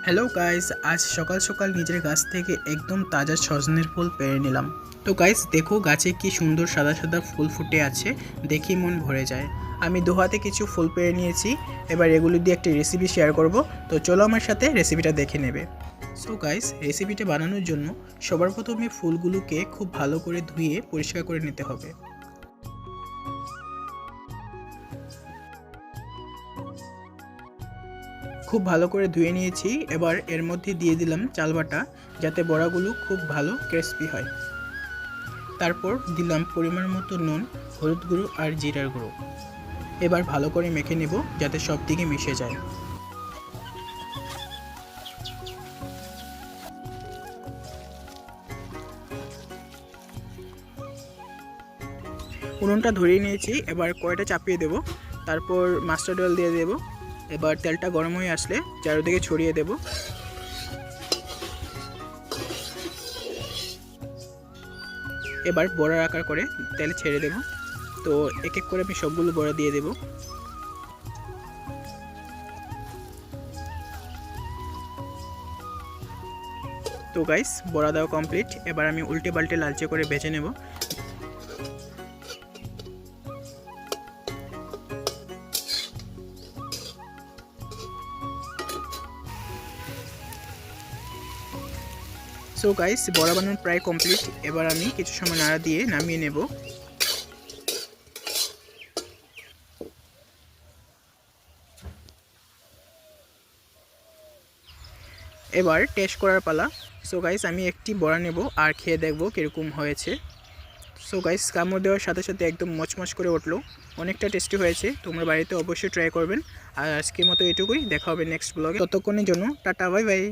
Hello guys, আজ সকাল সকাল নিজের গাছ থেকে একদম তাজা সজনের ফুল পেড়ে নিলাম। তো গাইস দেখো, গাছে কি সুন্দর সাদা সাদা ফুল ফুটে আছে, দেখি মন ভরে যায়। আমি দু হাতে কিছু ফুল পেড়ে নিয়েছি। এবার এগুলো দিয়ে একটি রেসিপি শেয়ার করব। তো চলো আমার সাথে রেসিপিটা দেখে নেবে। সো গাইস, রেসিপিটা বানানোর জন্য সবার প্রথমে ফুলগুলোকে খুব ভালো করে ধুয়ে পরিষ্কার করে নিতে হবে। খুব ভালো করে ধুয়ে নিয়েছি। এবার এর মধ্যে দিয়ে দিলাম চাল বাটা, যাতে বড়াগুলো খুব ভালো ক্রিস্পি হয়। তারপর দিলাম পরিমাণ মতো নুন, হলুদ গুঁড়ো আর জিরার গুঁড়ো। এবার ভালো করে মেখে নেব যাতে সব দিকে মিশে যায়। উনুনটা ধরিয়ে নিয়েছি, এবার কড়াইটা চাপিয়ে দেব। তারপর মাস্টার্ড অয়েল দিয়ে দেব। এবার তেলটা গরম হয়ে আসলে চারিদিকে ছড়িয়ে দেব। এবার বড়ার আকার করে তেলে ছেড়ে দেব। তো এক এক করে আমি সবগুলো বড়া দিয়ে দেব। তো গাইস, বড়া দেওয়া কমপ্লিট। এবার আমি উল্টে পাল্টে লালচে করে ভেজে নেব। সো গাইস, বড়া বানানো প্রায় কমপ্লিট। এবার আমি কিছু সময় নাড়া দিয়ে নামিয়ে নেব। এবার টেস্ট করার পালা। সো গাইস, আমি একটি বড়া নেব আর খেয়ে দেখব কীরকম হয়েছে। সো গাইস, কামড় দেওয়ার সাথে সাথে একদম মচমচ করে উঠলো। অনেকটা টেস্টি হয়েছে, তোমরা বাড়িতে অবশ্যই ট্রাই করবেন। আর আজকের মতো এটুকুই, দেখা হবে নেক্সট ব্লগে। ততক্ষণের জন্য টাটা, বাই বাই।